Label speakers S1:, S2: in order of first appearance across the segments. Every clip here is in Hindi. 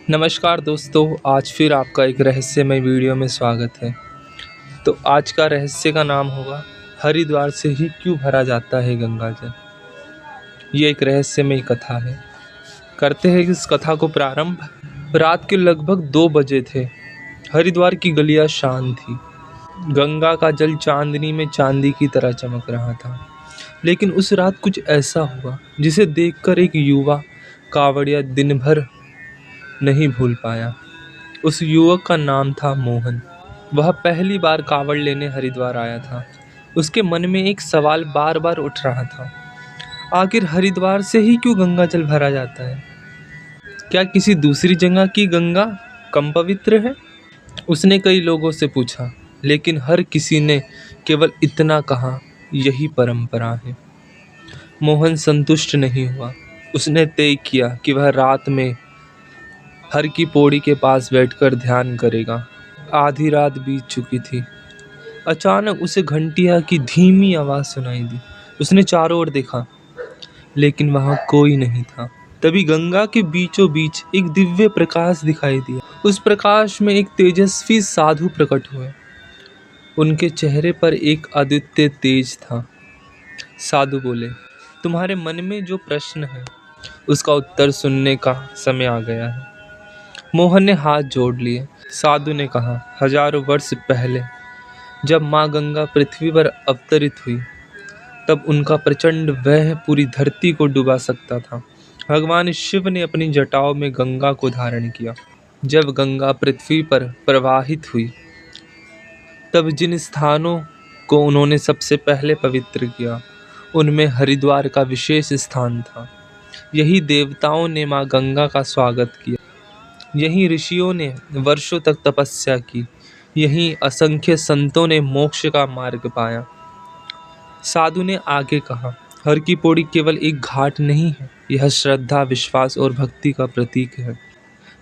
S1: नमस्कार दोस्तों, आज फिर आपका एक रहस्यमय वीडियो में स्वागत है। तो आज का रहस्य का नाम होगा हरिद्वार से ही क्यों भरा जाता है गंगा जल। ये एक रहस्यमय कथा है। करते हैं इस कथा को प्रारंभ। रात के लगभग 2 बजे थे। हरिद्वार की गलियां शांत थी। गंगा का जल चांदनी में चांदी की तरह चमक रहा था। लेकिन उस रात कुछ ऐसा हुआ जिसे देखकर एक युवा कांवड़िया दिन भर नहीं भूल पाया। उस युवक का नाम था मोहन। वह पहली बार कांवड़ लेने हरिद्वार आया था। उसके मन में एक सवाल बार बार उठ रहा था, आखिर हरिद्वार से ही क्यों गंगा जल भरा जाता है? क्या किसी दूसरी जगह की गंगा कम पवित्र है? उसने कई लोगों से पूछा, लेकिन हर किसी ने केवल इतना कहा, यही परंपरा है। मोहन संतुष्ट नहीं हुआ। उसने तय किया कि वह रात में हर की पौड़ी के पास बैठकर ध्यान करेगा। आधी रात बीत चुकी थी। अचानक उसे घंटिया की धीमी आवाज सुनाई दी। उसने चारों ओर देखा, लेकिन वहां कोई नहीं था। तभी गंगा के बीचों बीच एक दिव्य प्रकाश दिखाई दिया। उस प्रकाश में एक तेजस्वी साधु प्रकट हुए। उनके चेहरे पर एक अद्वितीय तेज था। साधु बोले, तुम्हारे मन में जो प्रश्न है उसका उत्तर सुनने का समय आ गया है। मोहन ने हाथ जोड़ लिए। साधु ने कहा, हजारों वर्ष पहले जब माँ गंगा पृथ्वी पर अवतरित हुई, तब उनका प्रचंड वह पूरी धरती को डुबा सकता था। भगवान शिव ने अपनी जटाओं में गंगा को धारण किया। जब गंगा पृथ्वी पर प्रवाहित हुई, तब जिन स्थानों को उन्होंने सबसे पहले पवित्र किया, उनमें हरिद्वार का विशेष स्थान था। यही देवताओं ने माँ गंगा का स्वागत किया। यहीं ऋषियों ने वर्षों तक तपस्या की। यहीं असंख्य संतों ने मोक्ष का मार्ग पाया। साधु ने आगे कहा, हर की पौड़ी केवल एक घाट नहीं है, यह श्रद्धा, विश्वास और भक्ति का प्रतीक है।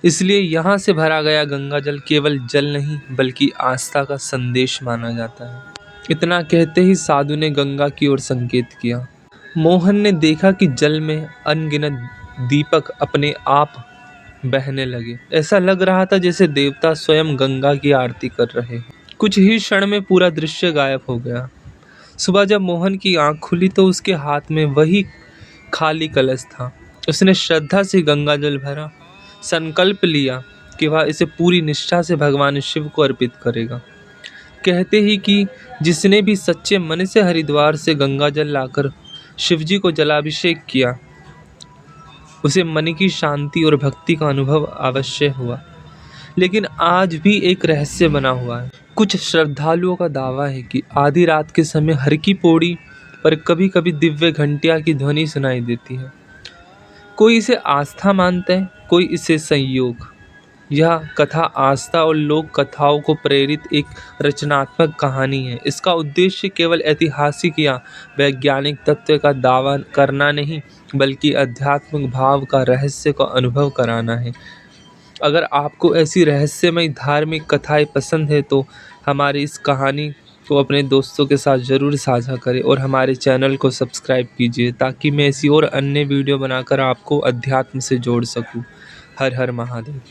S1: इसलिए यहाँ से भरा गया गंगा जल केवल जल नहीं, बल्कि आस्था का संदेश माना जाता है। इतना कहते ही साधु ने गंगा की ओर संकेत किया। मोहन ने देखा कि जल में अनगिनत दीपक अपने आप बहने लगे। ऐसा लग रहा था जैसे देवता स्वयं गंगा की आरती कर रहे हैं। कुछ ही क्षण में पूरा दृश्य गायब हो गया। सुबह जब मोहन की आंख खुली तो उसके हाथ में वही खाली कलश था। उसने श्रद्धा से गंगा जल भरा, संकल्प लिया कि वह इसे पूरी निष्ठा से भगवान शिव को अर्पित करेगा। कहते ही कि जिसने भी सच्चे मन से हरिद्वार से गंगा जल लाकर शिवजी को जलाभिषेक किया, उसे मन की शांति और भक्ति का अनुभव अवश्य हुआ। लेकिन आज भी एक रहस्य बना हुआ है। कुछ श्रद्धालुओं का दावा है कि आधी रात के समय हर की पौड़ी पर कभी कभी दिव्य घंटिया की ध्वनि सुनाई देती है। कोई इसे आस्था मानता है, कोई इसे संयोग। यह कथा आस्था और लोक कथाओं को प्रेरित एक रचनात्मक कहानी है। इसका उद्देश्य केवल ऐतिहासिक या वैज्ञानिक तथ्य का दावा करना नहीं, बल्कि आध्यात्मिक भाव का रहस्य का अनुभव कराना है। अगर आपको ऐसी रहस्यमय धार्मिक कथाएं पसंद है तो हमारी इस कहानी को अपने दोस्तों के साथ ज़रूर साझा करें और हमारे चैनल को सब्सक्राइब कीजिए, ताकि मैं ऐसी और अन्य वीडियो बनाकर आपको अध्यात्म से जोड़ सकूं। हर हर महादेव।